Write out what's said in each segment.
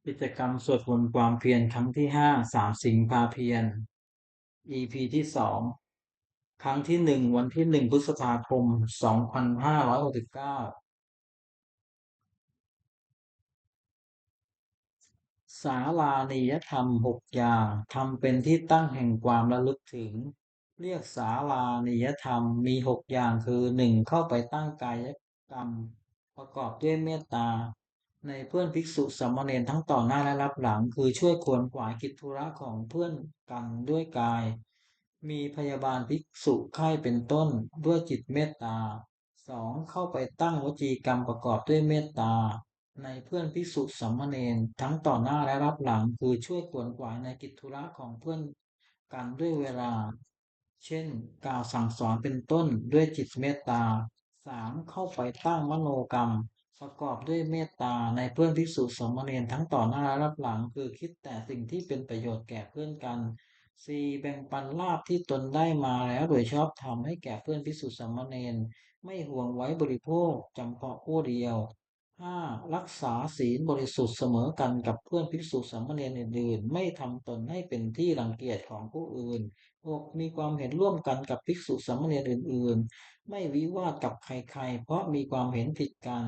กิจกรรมสวดมนต์ความเพียรครั้งที่ห้าสามสิงห์พาเพียร EP ที่สองครั้งที่หนึ่งวันที่1 พฤษภาคม2569ศาลานิยธรรม6 อย่างทำเป็นที่ตั้งแห่งความระลึกถึงเรียกศาลานิยธรรมมี6 อย่างคือ1เข้าไปตั้งกายกรรมประกอบด้วยเมตตาในเพื่อนภิกษุสามเณรทั้งต่อหน้าและรับหลังคือช่วยขวนขวายกิจธุระของเพื่อนกันด้วยกายมีพยาบาลภิกษุไข้เป็นต้นด้วยจิตเมตตา2เข้าไปตั้งวจีกรรมประกอบด้วยเมตตาในเพื่อนภิกษุสามเณรทั้งต่อหน้าและรับหลังคือช่วยขวนขวายในกิจธุระของเพื่อนกันด้วยเวลาเช่นกล่าวสั่งสอนเป็นต้นด้วยจิตเมตตา3เข้าไปตั้งมโนกรรมประกอบด้วยเมตตาในเพื่อนภิกษุสามเณรทั้งต่อหน้าและรับหลังคือคิดแต่สิ่งที่เป็นประโยชน์แก่เพื่อนกัน4แบ่งปันลาภที่ตนได้มาแล้วโดยชอบธรรมให้แก่เพื่อนภิกษุสามเณรไม่หวงไว้บริโภคจำเพาะผู้เดียว5รักษาศีลบริสุทธิ์เสมอกันกับเพื่อนภิกษุสามเณรอื่นๆไม่ทำตนให้เป็นที่รังเกียจของผู้อื่น6มีความเห็นร่วมกันกับภิกษุสามเณรอื่นๆไม่วิวาทกับใครๆเพราะมีความเห็นผิดกัน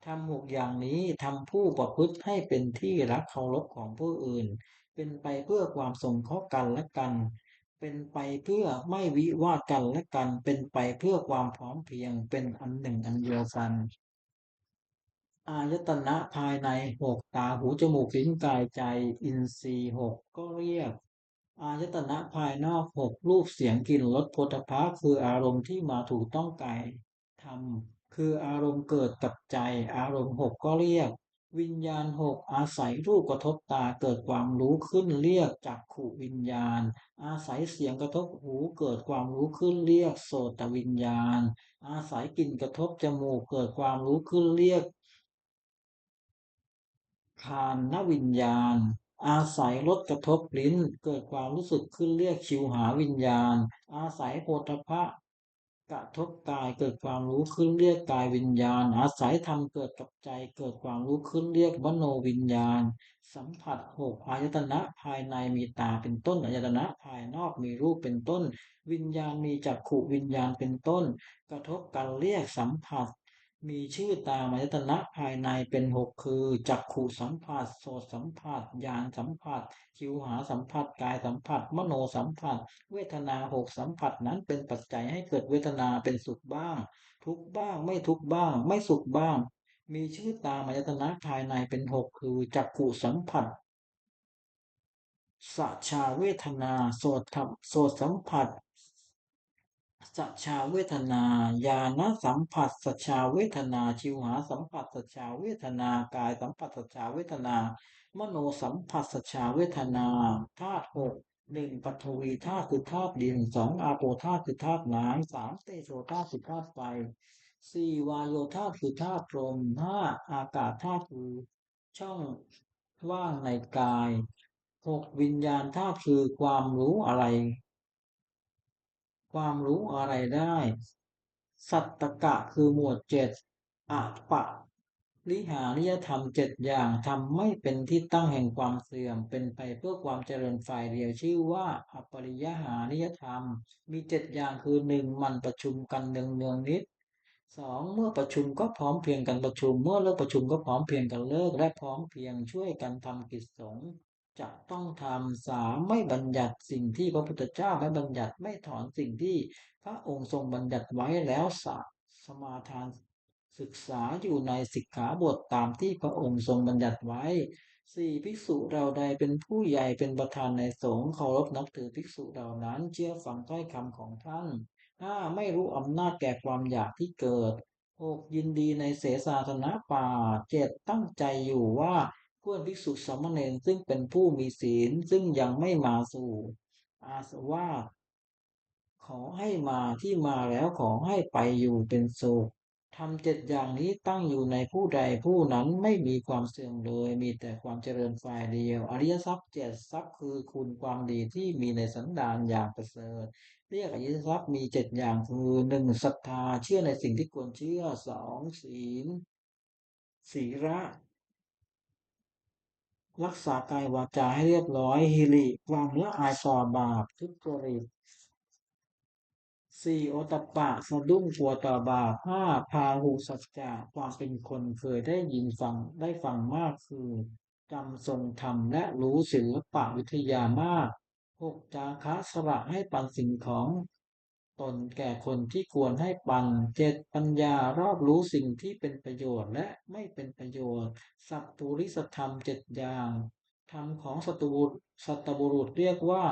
ทำ6 อย่างนี้ทำผู้ประพฤติให้เป็นที่รักเคารพของผู้อื่นเป็นไปเพื่อความสงเคราะห์กันและกันเป็นไปเพื่อไม่วิวาทกันและกันเป็นไปเพื่อความพร้อมเพรียงเป็นอันหนึ่งอันเดียวกัน อายตนะภายใน6ตาหูจมูกลิ้นกายใจอินทรีย์6ก็เรียกอายตนะภายนอก6รูปเสียงกลิ่นรสโผฏฐัพพะคืออารมณ์ที่มาถูกต้องกายธรรมคืออารมณ์เกิดกับใจอารมณ์6ก็เรียกวิญญาณ6อาศัยรูปกระทบตาเกิดความรู้ขึ้นเรียกจักขุวิญญาณอาศัยเสียงกระทบหูเกิดความรู้ขึ้นเรียกโสตวิญญาณอาศัยกลิ่นกระทบจมูกเกิดความรู้ขึ้นเรียก ฆานวิญญาณอาศัยรสกระทบลิ้นเกิดความรู้สึกขึ้นเรียกชิวหาวิญญาณอาศัยโผฏฐัพพะกระทบกายเกิดความรู้ขึ้นเรียกกายวิญญาณอาศัยธรรมเกิดกับใจเกิดความรู้ขึ้นเรียกมโนวิญญาณสัมผัส6อายตนะภายในมีตาเป็นต้นอายตนะภายนอกมีรูปเป็นต้นวิญญาณมีจักขุวิญญาณเป็นต้นกระทบกันเรียกสัมผัส มีชื่อตามอายตนะภายในเป็น6คือจักขุสัมผัสโสตสัมผัสญาณสัมผัสชิวหาสัมผัสกายสัมผัสมโนสัมผัสเวทนา6สัมผัสนั้นเป็นปัจจัยให้เกิดเวทนาเป็นสุขบ้างทุกข์บ้างไม่ทุกข์บ้างไม่สุขบ้างมีชื่อตามอายตนะภายในเป็น6คือจักขุสัมผัสสัชชาเวทนาโสตสัมผัส สัชชาเวทนาญาณสัมผัสสัชชาเวทนาชิวหาสัมผัสสัชชาเวทนากายสัมผัสสัชชาเวทนามโนสัมผัสสัชชาเวทนาธาตุ61ปฐวีธาตุคือธาตุดิน2อาโปธาตุคือธาตุน้ำ3เตโชธาตุคือธาตุไฟ4วายโยธาตุคือธาตุลม5อากาศธาตุคือช่องว่างในกาย6วิญญาณธาตุคือความรู้อะไร ความรู้อะไรได้สัตตกะคือหมวด7อะปะริหานิยธรรม7 อย่างทำไม่เป็นที่ตั้งแห่งความเสื่อมเป็นไปเพื่อความเจริญฝ่ายเดียวชื่อว่าอปริยหานิยธรรมมี7 อย่างคือ1มันประชุมกันเนืองเนืองนิด2เมื่อประชุมก็พร้อมเพรียงกันประชุมเมื่อเลิกประชุมก็พร้อมเพรียงกันเลิกและพร้อมเพรียงช่วยกันทำกิจสงฆ์ จะต้องทำ3ไม่บัญญัติสิ่งที่พระพุทธเจ้าไม่บัญญัติไม่ถอนสิ่งที่พระองค์ทรงบัญญัติไว้แล้วสมาทานศึกษาอยู่ในสิกขาบทตามที่พระองค์ทรงบัญญัติไว้4ภิกษุเราใดเป็นผู้ใหญ่เป็นประธานในสงฆ์เคารพนับถือภิกษุเหล่านั้นเชื่อฟังถ้อยคำของท่าน5ไม่รู้อำนาจแก่ความอยากที่เกิด6ยินดีในเสสาสนะป่า7ตั้งใจอยู่ว่า เพื่อนภิกษุสามเณรซึ่งเป็นผู้มีศีลซึ่งยังไม่มาสู่อาสวาสขอให้มาที่มาแล้วขอให้ไปอยู่เป็นสุขทำ7 อย่างนี้ตั้งอยู่ในผู้ใดผู้นั้นไม่มีความเสื่อมเลยมีแต่ความเจริญฝ่ายเดียวอริยทรัพย์7 ทรัพย์คือคุณความดีที่มีในสันดานอย่างประเสริฐเรียกอริยทรัพย์มี7 อย่างคือ1ศรัทธาเชื่อในสิ่งที่ควรเชื่อ2ศีลศีระ รักษากายวาจาให้เรียบร้อยฮิริความละอายต่อบาปทุจริต สี่โอตตัปปะสะดุ้งกลัวต่อบาปห้าพาหุสัจจะความเป็นคนเคยได้ยินฟังได้ฟังมากคือจำทรงธรรมและรู้ศิลปะวิทยามากหกจาคะสละให้ปันสิ่งของตนแก่คนที่ควรให้ปันเจ็ดปัญญารอบรู้สิ่งที่เป็นประโยชน์และไม่เป็นประโยชน์สัพพุริสธรรมเจ็ดอย่างธรรมของสัตบุรุษเรียกว่า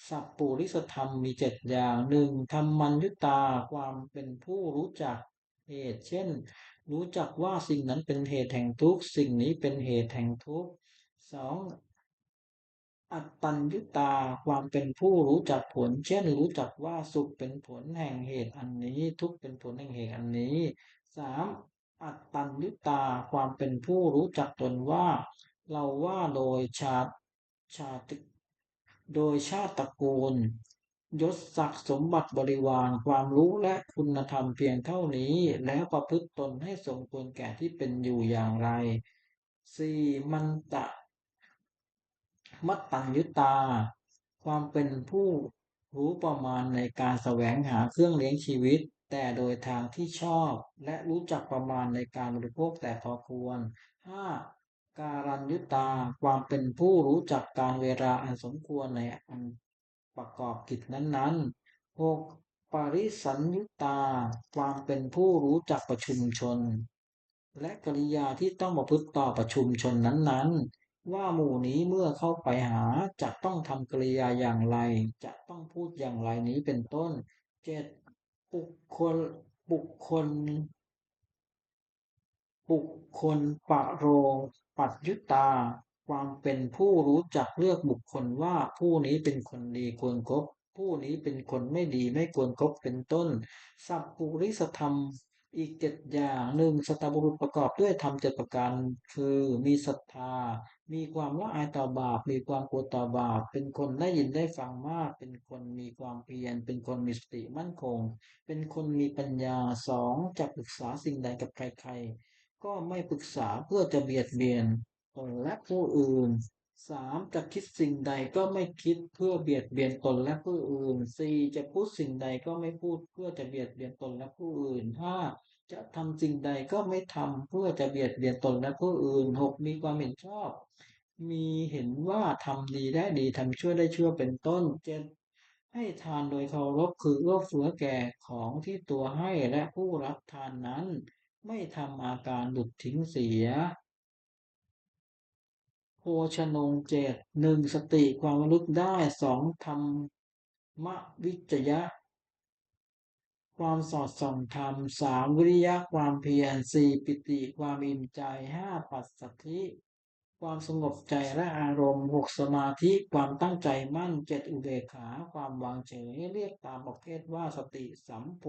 สัพปุริสธรรมมีเจ็ดอย่างหนึ่งธรรมัญญุตาความเป็นผู้รู้จักเหตุเช่นรู้จักว่าสิ่งนั้นเป็นเหตุแห่งทุกข์สิ่งนี้เป็นเหตุแห่งทุกข์สองอัตตัญญุตาความเป็นผู้รู้จักผลเช่นรู้จักว่าสุขเป็นผลแห่งเหตุอันนี้ทุกข์เป็นผลแห่งเหตุอันนี้สามอัตตัญญุตาความเป็นผู้รู้จักตนว่าเราว่าโดยชาติ โดยชาติตระกูลยศศักดิ์สมบัติบริวารความรู้และคุณธรรมเพียงเท่านี้แล้วประพฤติตนให้สมควรแก่ที่เป็นอยู่อย่างไรสี่มันตะมัตตัญญุตาความเป็นผู้รู้ประมาณในการแสวงหาเครื่องเลี้ยงชีวิตแต่โดยทางที่ชอบและรู้จักประมาณในการบริโภคแต่พอควรห้า การัญยุตาความเป็นผู้รู้จักการเวลาอันสมควรในอันประกอบกิจนั้นๆหกปริสัญยุตาความเป็นผู้รู้จักประชุมชนและกริยาที่ต้องประพฤติต่อประชุมชนนั้นๆว่าหมู่นี้เมื่อเข้าไปหาจะต้องทำกริยาอย่างไรจะต้องพูดอย่างไรนี้เป็นต้นเจ็ดบุคคลบุคคล บุคคลปะโรงปัจยุตาความเป็นผู้รู้จักเลือกบุคคลว่าผู้นี้เป็นคนดีควรคบผู้นี้เป็นคนไม่ดีไม่ควรคบเป็นต้นสัพพุริสธรรมอีกเจ็ดอย่างหนึ่งสัตบุรุษประกอบด้วยธรรมเจ็ดประการคือมีศรัทธามีความละอายต่อบาปมีความกลัวต่อบาปเป็นคนได้ยินได้ฟังมากเป็นคนมีความเพียรเป็นคนมีสติมั่นคงเป็นคนมีปัญญาสองจะปรึกษาสิ่งใดกับใครๆ ก็ไม่ปรึกษาเพื่อจะเบียดเบียนตนและผู้อื่นสามจะคิดสิ่งใดก็ไม่คิดเพื่อเบียดเบียนตนและผู้อื่นสี่จะพูดสิ่งใดก็ไม่พูดเพื่อจะเบียดเบียนตนและผู้อื่นห้าจะทำสิ่งใดก็ไม่ทำเพื่อจะเบียดเบียนตนและผู้อื่นหกมีความเห็นชอบมีเห็นว่าทำดีได้ดีทำชั่วได้ชั่วเป็นต้นเจ็ดให้ทานโดยเคารพคือเอื้อเฟื้อแก่ของที่ตัวให้และผู้รับทานนั้น ไม่ทำอาการหลุดทิ้งเสียโภชนงเจตหนึ่งสติความระลึกได้สองธรรมวิจยะความสอดส่องธรรมสามวิริยะความเพียรสี่ปิติความอิ่มใจห้าปัสสัทธิความสงบใจและอารมณ์หกสมาธิความตั้งใจมั่นเจ็ดอุเบกขาความวางเฉยเรียกตามประเภทว่าสติสัมโ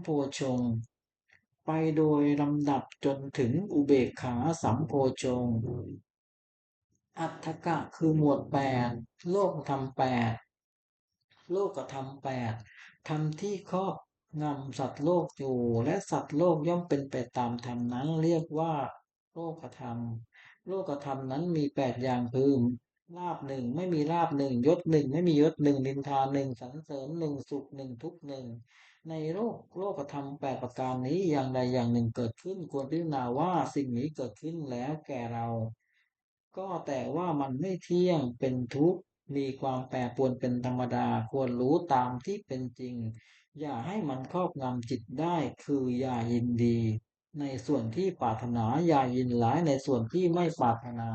พชง ไปโดยลำดับจนถึงอุเบกขาสัมโพชงค์อัฏฐกะคือหมวดแปดโลกธรรมแปดโลกธรรมแปดธรรมที่ครอบงำสัตว์โลกอยู่และสัตว์โลกย่อมเป็นไปตามธรรมนั้นเรียกว่าโลกธรรมโลกธรรมนั้นมีแปดอย่างคือลาภหนึ่งไม่มีลาภหนึ่งยศหนึ่งไม่มียศหนึ่งนินทาหนึ่งสรรเสริญหนึ่งสุขหนึ่งทุกข์หนึ่ง ในโลกธรรมแปดประการนี้อย่างใดอย่างหนึ่งเกิดขึ้นควรพิจารณาว่าสิ่งนี้เกิดขึ้นแล้วแก่เราก็แต่ว่ามันไม่เที่ยงเป็นทุกข์มีความแปรปรวนเป็นธรรมดาควรรู้ตามที่เป็นจริงอย่าให้มันครอบงำจิตได้คืออย่ายินดีในส่วนที่ปรารถนาอย่ายินร้ายในส่วนที่ไม่ปรารถนา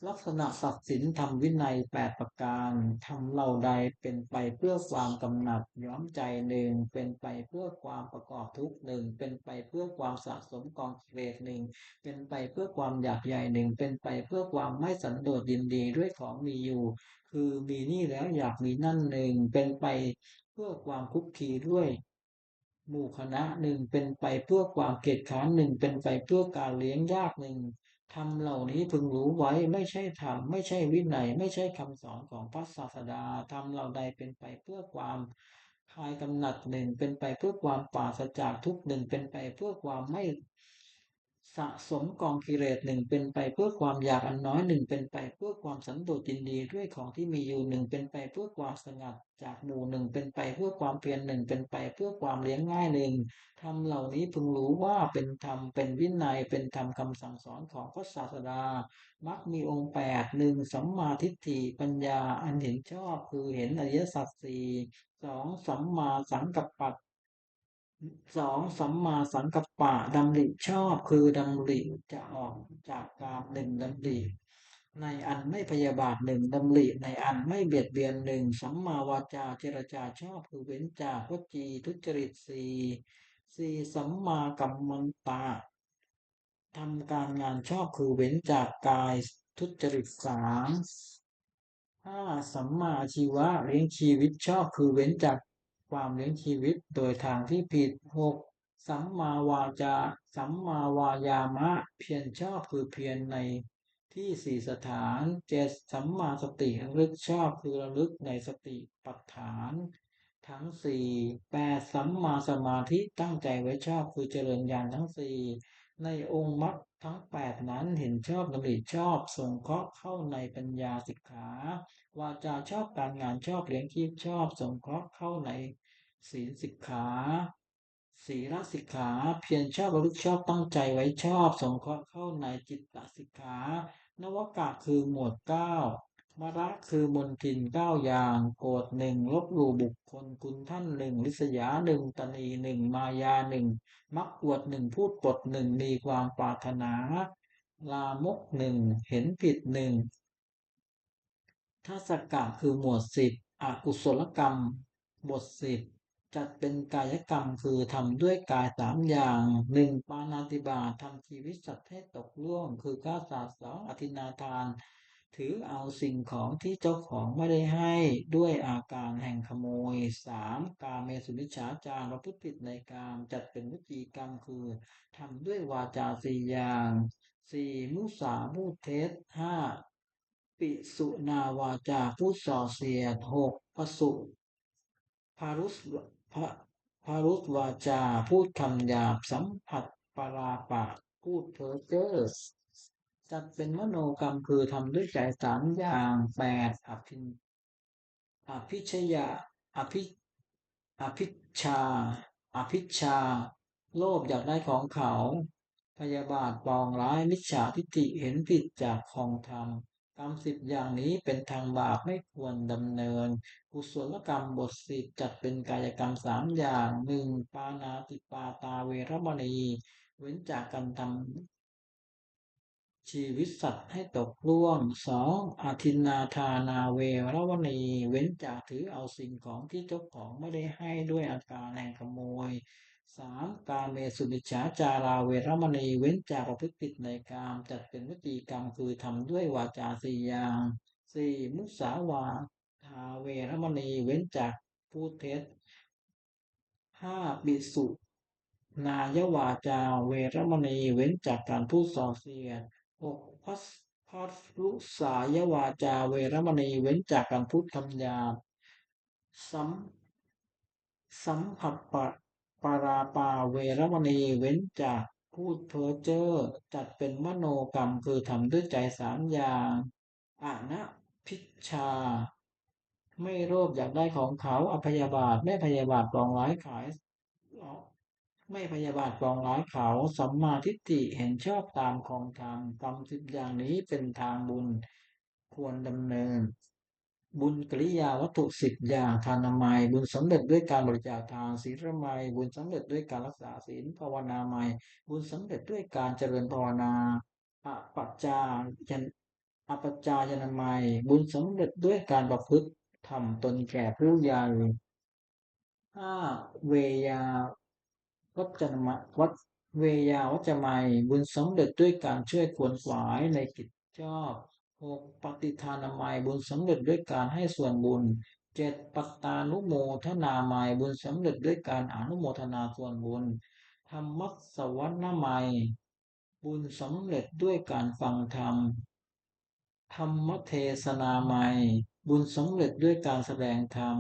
ลักษณะศักดิ์สินธรรมวินัยแปดประการทำเหล่าใดเป็นไปเพื่อความกำหนัดย้อมใจหนึ่งเป็นไปเพื่อความประกอบทุกข์หนึ่งเป็นไปเพื่อความสะสมกองกิเลสหนึ่งเป็นไปเพื่อความอยากใหญ่หนึ่งเป็นไปเพื่อความไม่สันโดษยินดีด้วยของมีอยู่คือมีนี่แล้วอยากมีนั่นหนึ่งเป็นไปเพื่อความคุกคีด้วยหมู่คณะหนึ่งเป็นไปเพื่อความเกียจคร้านหนึ่งเป็นไปเพื่อการเลี้ยงยากหนึ่ง ธรรมเหล่านี้พึงรู้ไว้ไม่ใช่ธรรมไม่ใช่วินัยไม่ใช่คำสอนของพระศาสดาธรรมเหล่าใดเป็นไปเพื่อความคลายกำหนัดหนึ่งเป็นไปเพื่อความปราศจากทุกข์หนึ่งเป็นไปเพื่อความไม่ สะสมกองกิเลสหนึ่งเป็นไปเพื่อความอยากอันน้อยหนึ่งเป็นไปเพื่อความสันโดษยินดีด้วยของที่มีอยู่หนึ่งเป็นไปเพื่อความสงัดจากหมู่หนึ่งเป็นไปเพื่อความเพียรหนึ่งเป็นไปเพื่อความเลี้ยงง่ายหนึ่งธรรมเหล่านี้พึงรู้ว่าเป็นธรรมเป็นวินัยเป็นธรรมคำสั่งสอนของพระศาสดามักมีองค์แปดหนึ่งสัมมาทิฏฐิปัญญาอันเห็นชอบคือเห็นอริยสัจสี่สองสัมมาสังกัปปะ สองสัมมาสังกัปปะดำริชอบคือดำริจะออกจากกามหนึ่งดำริในอันไม่พยาบาทหนึ่งดำริในอันไม่เบียดเบียนหนึ่งสัมมาวาจาเจรจาชอบคือเว้นจากวจีทุจริตสี่สัมมากัมมันตะทำการงานชอบคือเว้นจากกายทุจริตสามห้าสัมมาอาชีวะเลี้ยงชีวิตชอบคือเว้นจากความเลี้ยงชีวิตโดยทางที่ผิดหกสัมมาวาจาสัมมาวายามะเพียรชอบคือเพียรในที่สี่สถานเจ็ดสัมมาสติระลึกชอบคือระลึกในสติปัฏฐานทั้งสี่แปดสัมมาสมาธิตั้งใจไว้ชอบคือเจริญญาณทั้งสี่ในองค์มรรคทั้งแปดนั้นเห็นชอบดำริชอบสงเคราะห์เข้าในปัญญาสิกขาวาจาชอบการงานชอบเลี้ยงชีพชอบสงเคราะห์เข้าในศีลสิกขาศีลสิกขาเพียรชอบระลึกชอบตั้งใจไว้ชอบสงเคราะห์เข้าในจิตตสิกขานวกะคือหมวดเก้ามระคือมนทินเก้าอย่างโกรธหนึ่งลบหลู่บุคคลคุณท่านหนึ่งลิษยาหนึ่งตนีหนึ่งมายาหนึ่งมักอวดหนึ่งพูดปดหนึ่งมีความปรารถนาลามกหนึ่งเห็นผิดหนึ่ง ทัศกะคือหมวดสิบอกุศลกรรมบทสิบจัดเป็นกายกรรมคือทำด้วยกายสามอย่างหนึ่งปาณาติบาตทำชีวิตสัตว์ให้ตกล่วงคือฆ่าสัตว์สองอธินาทานถือเอาสิ่งของที่เจ้าของไม่ได้ให้ด้วยอาการแห่งขโมยสามกาเมสุมิจฉาจารประพฤติผิดในกามจัดเป็นวิจีกรรมคือทำด้วยวาจาสี่อย่างสี่มุสาพูดเท็จห้า ปิสุนาวาจาพูดส่อเสียดหกพสุพารุสพะพารุสวาจาพูดคำหยาบสัมผัสปราปะพูดเพ้อเจ้อจัดเป็นมโนกรรมคือทำด้วยใจสามอย่างแปดอภิชยาอภิอภิชาอภิชาโลภอยากได้ของเขาพยาบาทปองร้ายมิจฉาทิฏฐิเห็นผิดจากของธรรมกรรมสิบอย่างนี้เป็นทางบาปไม่ควรดำเนินกุศลกรรมบทสิบจัดเป็นกายกรรมสามอย่างหนึ่งปานาติปาตาเวรมณีเว้นจากการทำ ชีวิตสัตว์ให้ตกล่วงสองอาทินนาทานาเวรวณีเว้นจากถือเอาสิ่งของที่เจ้าของไม่ได้ให้ด้วยอาการแห่งขโมยสามกาเมสุมิจฉาจาราเวรมณีเว้นจากประพฤติผิดในกามจัดเป็นวจีกรรมคือทำด้วยวาจาสี่อย่างสี่มุสาวาทาเวรมณีเว้นจากพูดเท็จห้าปิสุนาย วาจาเวรมณีเว้นจากการพูดส่อเสียดหกพัสรุสายวาจาเวรมณีเว้นจากการพูดคำหยาบสัมสัมผัสปาราปาเวรมณีเว้นจากพูดเพ้อเจ้อจัดเป็นมโนกรรมคือทำด้วยใจสามอย่างอานะพิชชาไม่โลภอยากได้ของเขาอพยาบาทไม่พยาบาทปองร้ายขาย ไม่พยาบาทปองร้ายเขาสัมมาทิฏฐิเห็นชอบตามของธรรมกรรมสิบอย่างนี้เป็นทางบุญควรดำเนินบุญกิริยาวัตถุสิบอย่างทานามัยบุญสำเร็จด้วยการบริจาคทานศีลไมยบุญสำเร็จด้วยการรักษาศีลภาวนาไมยบุญสำเร็จด้วยการเจริญภาวนาอปัจจายันอปัจจายนามัยบุญสำเร็จด้วยการประพฤติทำตนแก่ผู้ใหญ่ห้าเวยา วัจนมะวัดเวยาวัจจะไมยบุญสำเร็จด้วยการช่วยขวนขวายในกิจชอบหกปฏิทานามัยบุญสำเร็จด้วยการให้ส่วนบุญเจ็ดปัตตานุโมทนามัยบุญสำเร็จด้วยการอนุโมทนาส่วนบุญธรรมัสสวรรณมัยบุญสำเร็จด้วยการฟังธรรมธรรมเทศนามัยบุญสำเร็จด้วยการแสดงธรรม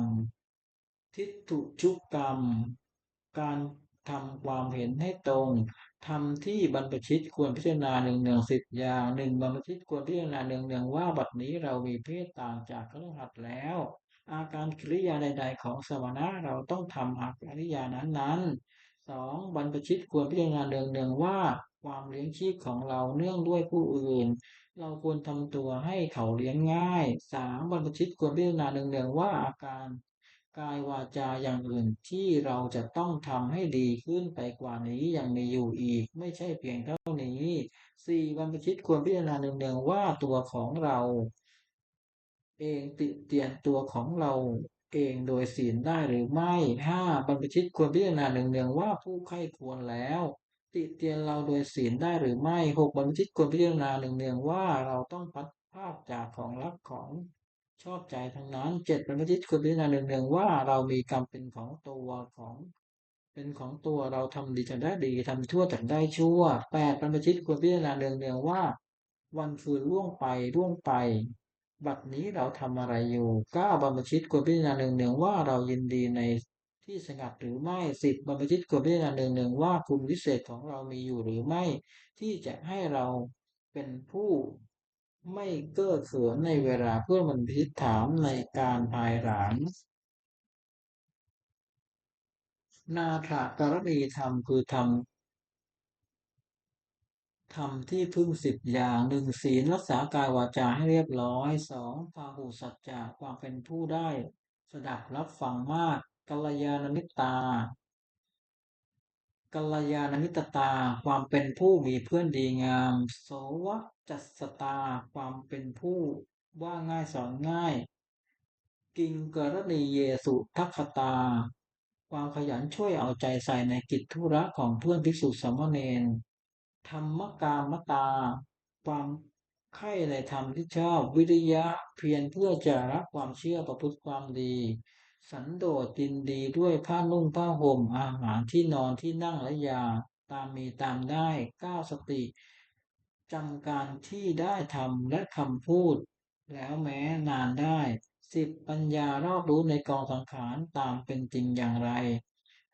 ทิฏฐุชุกกรรมการทำความเห็นให้ตรง ธรรมที่บรรพชิตควรพิจารณาเนืองๆ10 อย่างบรรพชิตควรพิจารณาเนืองๆว่าบัดนี้เรามีเพศต่างจากคฤหัสถ์แล้วอาการกิริยาใดๆของสมณะเราต้องทำกิริยานั้นๆบรรพชิตควรพิจารณาเนืองๆว่าความเลี้ยงชีพของเราเนื่องด้วยผู้อื่นเราควรทำตัวให้เขาเลี้ยงง่ายบรรพชิตควรพิจารณาเนืองๆว่าอาการกายวาจาอย่างอื่นที่เราจะต้องทำให้ดีขึ้นไปกว่านี้ยังมีอยู่อีกไม่ใช่เพียงเท่านี้บรรพชิตควรพิจารณาเนืองๆว่าตัวของเราเองติเตียนตัวของเราเองโดยศีลได้หรือไม่บรรพชิตควรพิจารณาเนืองๆว่าผู้ใคร่ควรแล้วติเตียนเราโดยศีลได้หรือไม่บรรพชิตควรพิจารณาเนืองๆว่าเราต้องพัดภาคจากของรักของชอบใจทั้งนั้นบรรพชิตควรพิจารณาเนืองๆว่าเรามีกรรมเป็นของตัวเราทำดีจะได้ดีทำชั่วจะได้ชั่วบรรพชิตควรพิจารณาเนืองๆว่าวันคืนล่วงไปบัดนี้เราทำอะไรอยู่บรรพชิตควรพิจารณาเนืองๆว่าเรายินดีในที่สงัดหรือไม่บรรพชิตควรพิจารณาเนืองๆว่าคุณวิเศษของเรามีอยู่หรือไม่ที่จะให้เราเป็นผู้ไม่เก้อเขินในเวลาเพื่อนบรรพชิตถามในการภายหลัง นาถกรณีธรรมคือธรรมที่พึ่ง10 อย่างศีลรักษากายวาจาให้เรียบร้อยพาหุสัจจะความเป็นผู้ได้สดับรับฟังมากกัลยาณมิตตากัลยาณมิตตาความเป็นผู้มีเพื่อนดีงามโสวจัสสตาความเป็นผู้ว่าง่ายสอนง่ายกิงกรณีเยสุทัคคตาความขยันช่วยเอาใจใส่ในกิจธุระของเพื่อนภิกษุสามเณร ธรรมกามตาความใคร่ในธรรมที่ชอบวิริยะเพียรเพื่อจะรักความเชื่อประพฤติความดีสันโดษยินดีด้วยผ้านุ่งผ้าห่มอาหารที่นอนที่นั่งและยาตามมีตามได้สติจำการที่ได้ทำและคำพูดแล้วแม้นานได้ปัญญารอบรู้ในกองสังขารตามเป็นจริงอย่างไร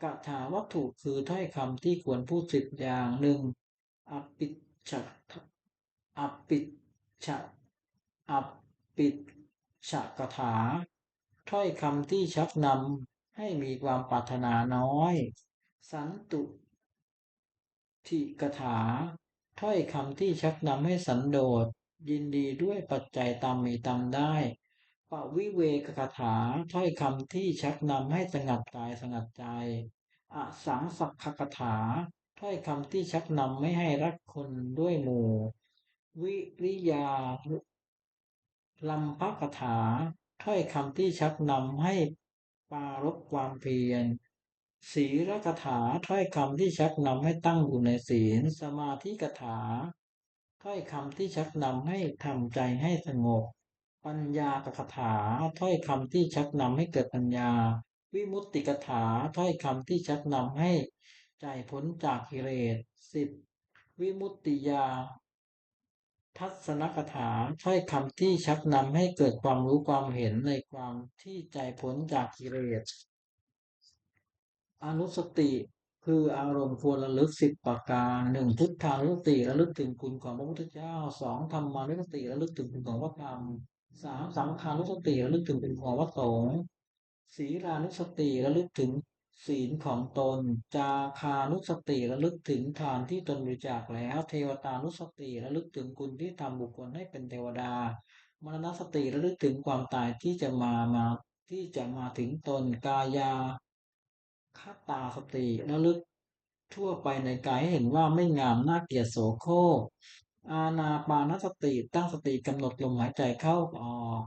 กถาวัตถุคือถ้อยคำที่ควรพูด10 อย่างอปิชฉะอปิชฉะอปิชฉะกถาถ้อยคำที่ชักนำให้มีความปรารถนาน้อยสันตุทิกถาถ้อยคำที่ชักนำให้สันโดษยินดีด้วยปัจจัยตามมีตามได้ปวิเวกกถาถ้อยคำที่ชักนำให้สงัดกายสงัดใจอสังสักขกถาถ้อยคำที่ชักนำไม่ให้รักคนด้วยหมู่วิริยาลัมภกถาถ้อยคำที่ชักนำให้ปรารภความเพียรศีลกถาถ้อยคำที่ชักนำให้ตั้งอยู่ในศีลสมาธิกถาถ้อยคำที่ชักนำให้ทำใจให้สงบปัญญากถาถ้อยคำที่ชักนำให้เกิดปัญญาวิมุตติกถาถ้อยคำที่ชักนำให้ใจพ้นจากกิเลสวิมุตติยา ทัศนคถาถ้อยคำที่ชักนำให้เกิดความรู้ความเห็นในความที่ใจพ้นจากกิเลสอนุสติคืออารมณ์ควรระลึก10 ประการพุทธานุสติระลึกถึงคุณของพระพุทธเจ้าธรรมานุสติระลึกถึงคุณของพระธรรมสังฆานุสติระลึกถึงคุณของพระสงฆ์ศีลานุสติระลึกถึงศีลของตนจาคานุสติระลึกถึงทานที่ตนบริจาคแล้วเทวตานุสติระลึกถึงคุณที่ทำบุคคลให้เป็นเทวดามรณสติระลึกถึงความตายที่จะมาถึงตนกายาคตาสติระลึกทั่วไปในกายให้เห็นว่าไม่งามน่าเกลียดโสโครกอานาปานสติตั้งสติกำหนดลมหายใจเข้าออก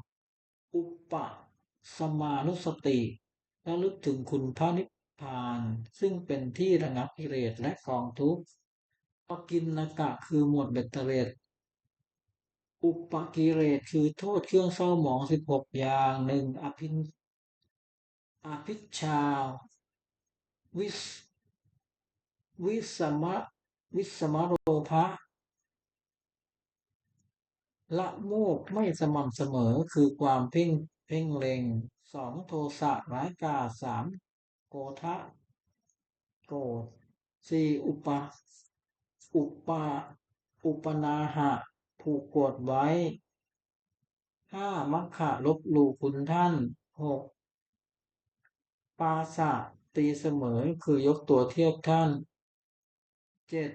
อุปสมานุสติระลึกถึงคุณพระนิพพานซึ่งเป็นที่ระงับกิเลสและกองทุกข์ปกิณกะคือหมวดเบ็ดเตล็ดอุปกิเลสคือโทษเครื่องเศร้าหมอง16 อย่างอภิชฌาวิสวิสมะวิสมโรภะละโมบไม่สม่ำเสมอคือความเพ่งเล็งโทสะร้ายกาจโกทะโกรธอุปา อุปาอุปนาหะผูกโกรธไว้ห้ามัคคะลบหลู่คุณท่านหกปาสะตีเสมอคือยกตัวเทียบท่านเจ็ด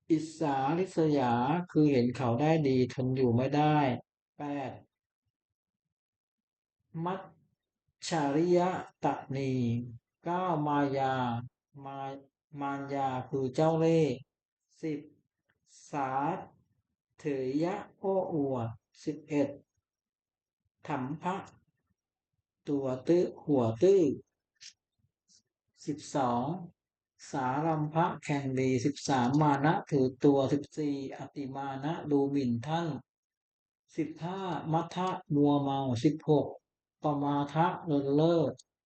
อิสสาริษยาคือเห็นเขาได้ดีทนอยู่ไม่ได้แปดมัจฉริยตนีเก้ามายามามารยาคือเจ้าเล่ห์สิบสาเถยะโอ้อวด11ถัมภะตัวตื้อหัวตื้อ12สารัมภะแข่งดี13มานะถือตัว14อติมานะดูหมิ่นท่าน15มัทธะมัวเมา16ปมาทะเลินเล่อ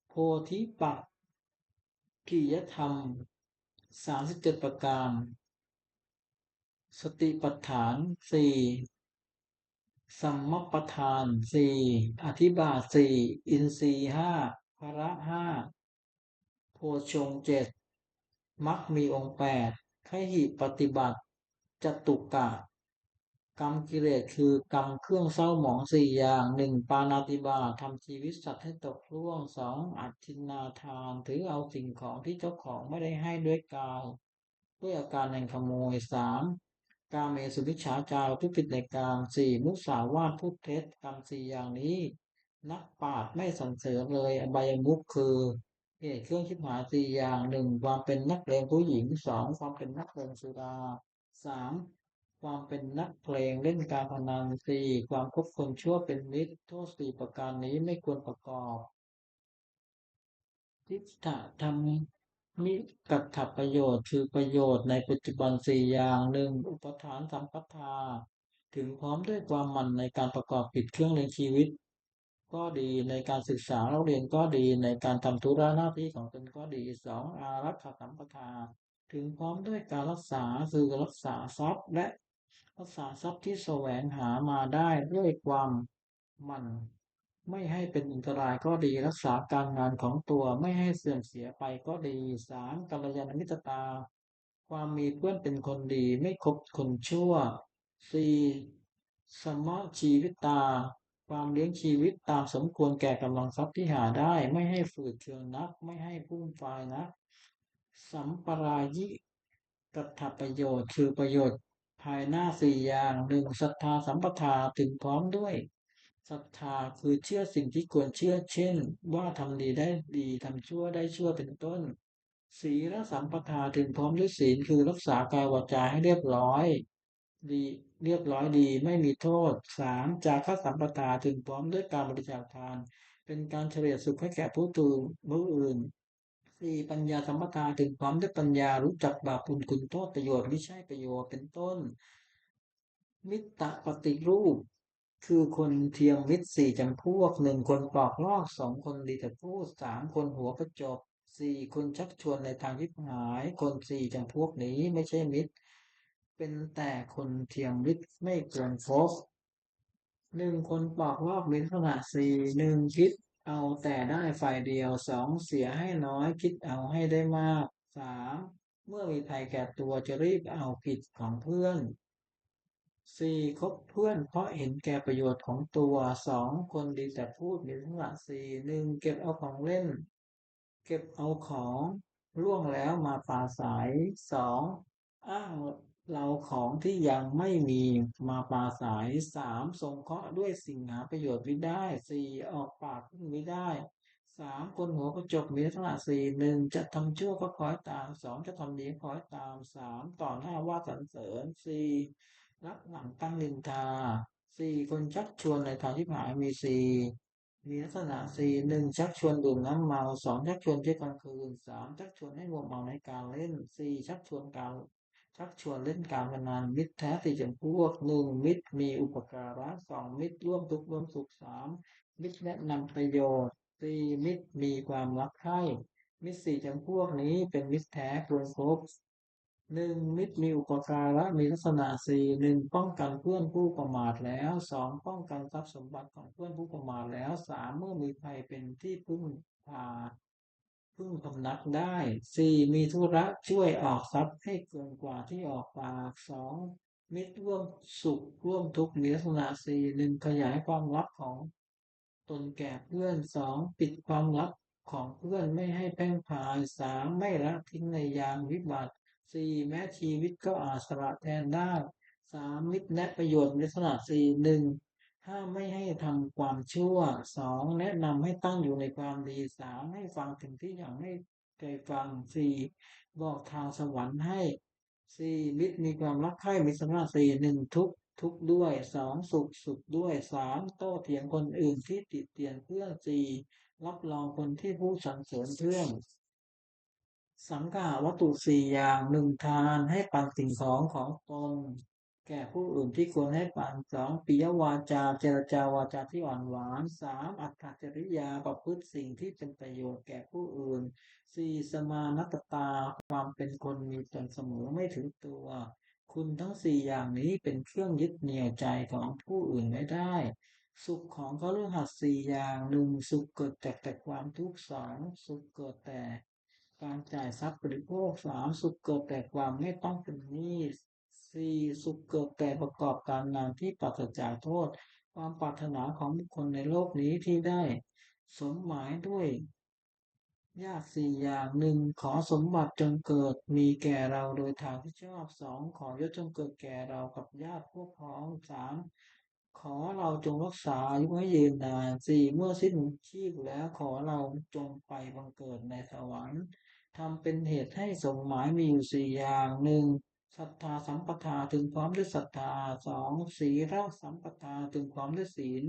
โพธิปักขิยธรรม37ประการสติปัฏฐานสี่สัมมัปปทานสี่อธิบาทสี่อินทรีย์ห้าพละห้าโพชฌงค์เจ็ดมรรคมีองค์8ขหิปฏิบัติจตุกะกรรมกิเลสคือกรรมเครื่องเศร้าหมองสี่อย่างหนึ่งปาณาติบาตทำชีวิตสัตว์ให้ตกล่วงสองอัจฉินนาทานถือเอาสิ่งของที่เจ้าของไม่ได้ให้ด้วยกายด้วยอาการแห่งขโมยสามกาเมสุมิจฉาจารผู้ผิดในกามสี่มุสาวาทพูดเท็จกรรมสี่อย่างนี้นักปราชญ์ไม่สรรเสริญเลยอบายมุขคือเหตุเครื่องชิบหายสี่อย่างหนึ่งความเป็นนักเลงผู้หญิงสองความเป็นนักเลงสุราสามความเป็นนักเพลงเล่นการพนันสี่ความคบคนชั่วเป็นมิตรโทษสี่ประการนี้ไม่ควรประกอบ ทิฏฐธรรมมิกัตถประโยชน์คือประโยชน์ในปัจจุบันสี่อย่างหนึ่งอุปทานสัมปทาถึงพร้อมด้วยความหมั่นในการประกอบกิจเครื่องเลี้ยงชีวิตก็ดีในการศึกษาเราเรียนก็ดีในการทำธุระหน้าที่ของตนก็ดีสองอารักขสัมปทาถึงพร้อมด้วยการรักษาคือรักษาทรัพย์และรักษาทรัพย์ที่แสวงหามาได้ด้วยความหมั่น ไม่ให้เป็นอันตรายก็ดีรักษาการงานของตัวไม่ให้เสื่อมเสียไปก็ดีสามกัลยาณมิตรตาความมีเพื่อนเป็นคนดีไม่คบคนชั่วสี่สมชีวิตตาความเลี้ยงชีวิตตามสมควรแก่กำลังทรัพย์ที่หาได้ไม่ให้ฝืดเคืองนักไม่ให้ฟุ่มเฟือยนักสัมปรายิกัตถประโยชน์คือประโยชน์ภายหน้าสี่อย่างหนึ่งศรัทธาสัมปทาถึงพร้อมด้วย ศรัทธาคือเชื่อสิ่งที่ควรเชื่อเช่นว่าทำดีได้ดีทำชั่วได้ชั่วเป็นต้นศีลสัมปทาถึงพร้อมด้วยศีลคือรักษากายวาจาให้เรียบร้อยดีเรียบร้อยดีไม่มีโทษสามจาคะสัมปทาถึงพร้อมด้วยการบริจาคทานเป็นการเฉลี่ยสุขให้แก่ผู้อื่นสี่ปัญญาสัมปทาถึงพร้อมด้วยปัญญารู้จักบาปบุญคุณโทษประโยชน์ไม่ใช่ประโยชน์เป็นต้น มิตรปฏิรูปคือคนเทียมมิตรสี่จำพวกหนึ่งคนปลอกลอกสองคนดีแต่พูดสามคนหัวประจบสี่คนชักชวนในทางทิพหายคนสี่จำพวกนี้ไม่ใช่มิตรเป็นแต่คนเทียมมิตรไม่ควรคบหนึ่งคนปลอกลอกมิตรขณะสี่หนึ่งคิดเอาแต่ได้ฝ่ายเดียวสองเสียให้น้อยคิดเอาให้ได้มากสามเมื่อมีภัยแก่ตัวจะรีบเอาผิดของเพื่อน สี่คบเพื่อนเพราะเห็นแก่ประโยชน์ของตัวสองคนดีแต่พูดมีลักษณะสี่หนึ่งเก็บเอาของเล่นเก็บเอาของล่วงแล้วมาปราศัยสองอ้างเราของที่ยังไม่มีมาปราศัยสามสงเคราะห์ด้วยสิ่งหาประโยชน์ไม่ได้สี่ออกปากพึ่งไม่ได้สามคนหัวกระจกมีลักษณะสี่หนึ่งจะทำชั่วก็คอยตามสองจะทำดีก็คอยตามสามต่อหน้าว่าสรรเสริญสี่ รับหลังตั้งนินทาสี่คนชักชวนในทางที่หายมีสี่มีลักษณะสี่หนึ่งชักชวนดื่มน้ำเมาสองชักชวนเที่ยวกลางคืนสามชักชวนให้มัวเมาในการเล่นสี่ชักชวนเล่นการพนันมิตรแท้สี่จำพวกหนึ่งมิตรมีอุปการะสองมิตรร่วมทุกข์ร่วมสุขสามมิตรแนะนำประโยชน์สี่มิตรมีความรักใคร่มิตรสี่จำพวกนี้เป็นมิตรแท้ควรคบ หนึ่งมิตรมีอุปการะมีลักษณะสี่หนึ่งป้องกันเพื่อนผู้ประมาทแล้วสองป้องกันทรัพย์สมบัติของเพื่อนผู้ประมาทแล้วสามเมื่อมีภัยเป็นที่พึ่งพา พึ่งพำนักได้สี่มีธุระช่วยออกทรัพย์ให้เกินกว่าที่ออกปากสองมิตรร่วมสุขร่วมทุกข์มีลักษณะสี่หนึ่งขยายความลับของตนแก่เพื่อนสองปิดความลับของเพื่อนไม่ให้แพร่งพรายสามไม่ละทิ้งในยามวิบัติสี่แม้ชีวิตก็อาจสละแทนได้สามมิตรและประโยชน์มีลักษณะสี่หนึ่ง ห้ามไม่ให้ทำความชั่วสองแนะนำให้ตั้งอยู่ในความดีสามให้ฟังถึงที่อย่างให้ใจฟังสี่บอกทางสวรรค์ให้สี่มิตรมีความรักใคร่มีสมาสี่หนึ่งทุกข์ด้วยสองสุขด้วยสามโต้เถียงคนอื่นที่ติเตียนเพื่อนสี่รับรองคนที่พูดสรรเสริญเพื่อน สังฆาวัตถุสี่อย่างหนึ่งทานให้ปันสิ่งของของตนแก่ผู้อื่นที่ควรให้ปันสองปิยวาจาเจรจาวาจาที่อ่อนหวานสามอัตถจริยาประพฤติสิ่งที่เป็นประโยชน์แก่ผู้อื่นสี่สมานัตตาความเป็นคนมีตนเสมอไม่ถึงตัวคุณทั้งสี่อย่างนี้เป็นเครื่องยึดเหนี่ยวใจของผู้อื่นไม่ได้สุขของคฤหัสถ์สี่อย่างหนึ่งสุขเกิดจากแต่ความทุกข์สองสุขเกิดแต่การจ่ายทรัพย์บริโภคสามสุขเกิดแต่ความไม่ต้องเป็นหนี้สี่สุขเกิดแต่ประกอบการงานที่ปราศจากโทษความปรารถนาของบุคคลในโลกนี้ที่ได้สมหมายด้วย ยากสี่อย่างหนึ่งขอสมบัติจงเกิดมีแก่เราโดยทางที่ชอบสองขอยศจงเกิดแก่เรากับญาติพวกพ้องสามขอเราจงรักษาอายุให้ยืนนานสี่เมื่อสิ้นชีพแล้วขอเราจงไปบังเกิดในสวรรค์ทำเป็นเหตุให้สมหมายมีอยู่สี่อย่างหนึ่งศรัทธาสัมปทาถึงพร้อมด้วยศรัทธาสองศีลสัมปทาถึงพร้อมด้วยศีล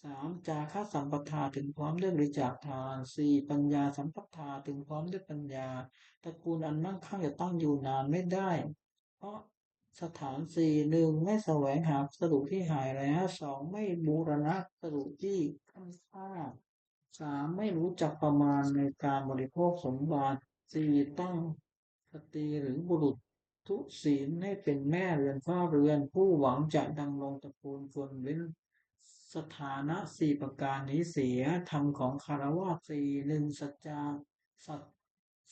สามจาคะสัมปทาถึงพร้อมด้วยบริจาคทานสี่ปัญญาสัมปทาถึงพร้อมด้วยปัญญาตระกูลอันมั่งคั่งจะตั้งอยู่นานไม่ได้เพราะสถานสี่หนึ่งไม่แสวงหาสรุปที่หายแล้วสองไม่บูรณะสรุปที่ข้างค่าสามไม่รู้จักประมาณในการบริโภคสมบัติสี่ตั้งสตรีหรือบุรุษทุศีลให้เป็นแม่เรือนพ่อเรือนผู้หวังจะดำรงตระกูลควรเว้น สถานะสี่ประการนี้เสียธรรมของคฤหัสถ์สี่หนึ่งสัจจะสัตย์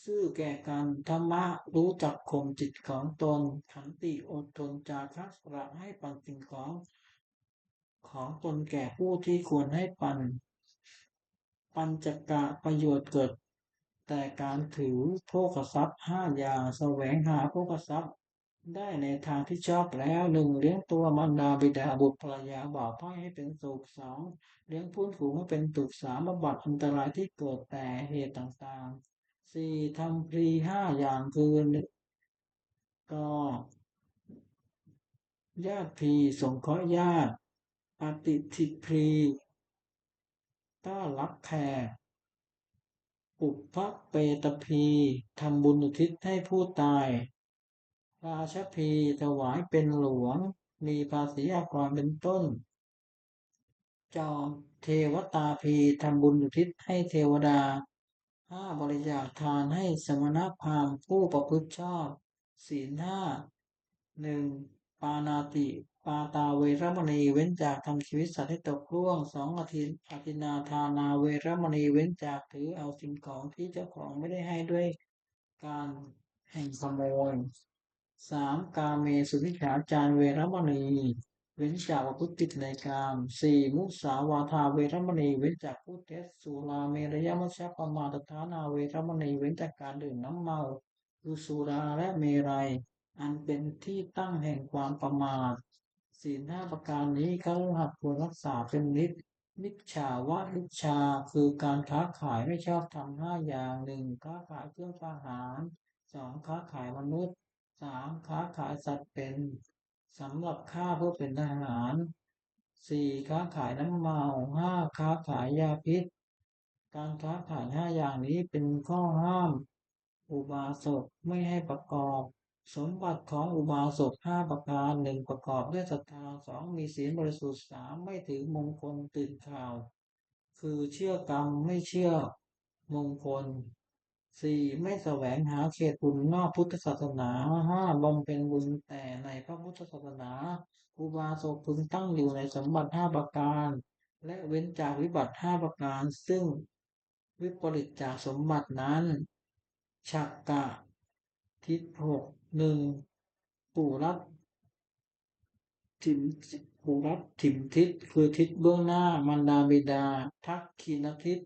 ซื่อแก่กันธรรมะรู้จักข่มจิตของตนขันติอดทนจาคะสละให้ปันสิ่งของตนแก่ผู้ที่ควรให้ปันปัญจกะประโยชน์เกิดแต่การถือโภคทรัพย์ห้าอย่างแสวงหาโภคทรัพย์ได้ในทางที่ชอบแล้วหนึ่งเลี้ยงตัวมารดาบิดาบุตรภรรยาบ่าวพ่อยให้เป็นสุขสองเลี้ยงพูนฝูงให้เป็นสุขสามบำบัดอันตรายที่เกิดแต่เหตุต่างๆสี่ทำพรีห้าอย่างคือก็ญาติพรีสงเคราะห์ญาติปฏิทิพรีต้อนรับแขก ปุพพเปตพีทำบุญอุทิศให้ผู้ตายราชพีถวายเป็นหลวงมีภาษีอากรเป็นต้นจอมเทวตาพีทำบุญอุทิศให้เทวดาห้าบริจาคทานให้สมณพราหมณ์ผู้ประพฤติชอบศีลห้าหนึ่งปานาติปาตาเวรมณีเว้นจากทำชีวิตสัตว์ให้ตกล่วงสองอธินาทานาเวรมณีเว้นจากถือเอาสิ่งของที่เจ้าของไม่ได้ให้ด้วยการแห่งขโมยสามกาเมสุมิจฉาจารเวรมณีเว้นจากประพฤติผิดในกามสี่มุสาวาทาเวรมณีเว้นจากพูดเท็จสุราเมรยมัชฌะปมาทฐานาเวรมณีเว้นจากการดื่มน้ำเมาคือสุราและเมรัย อันเป็นที่ตั้งแห่งความประมาทศีลห้าประการนี้คฤหัสถ์ควรรักษาเป็นนิจมิจฉาวะลิชาคือการค้าขายไม่ชอบธรรมห้าอย่างหนึ่งค้าขายเครื่องทหารสองค้าขายมนุษย์สามค้าขายสัตว์เป็นสำหรับฆ่าเพื่อเป็นทหารสี่ค้าขายน้ำเมาห้าค้าขายยาพิษการค้าขายห้าอย่างนี้เป็นข้อห้ามอุบาสกไม่ให้ประกอบ สมบัติของอุบาสกห้าประการหนึ่งประกอบด้วยศรัทธาสองมีศีลบริสุทธิ์สามไม่ถือมงคลตื่นข่าวคือเชื่อกรรมไม่เชื่อมงคลสี่ไม่แสวงหาเขตบุญนอกพุทธศาสนาห้าบำเพ็ญบุญแต่ในพระพุทธศาสนาอุบาสกพึงตั้งอยู่ในสมบัติห้าประการและเว้นจากวิบัติห้าประการซึ่ง วิปริตจากสมบัตินั้นฉักกะทิศหกหนึ่งปุรัตถิมปุรัตถิมทิศคือทิศเบื้องหน้ามารดาบิดาทักขิณทิศ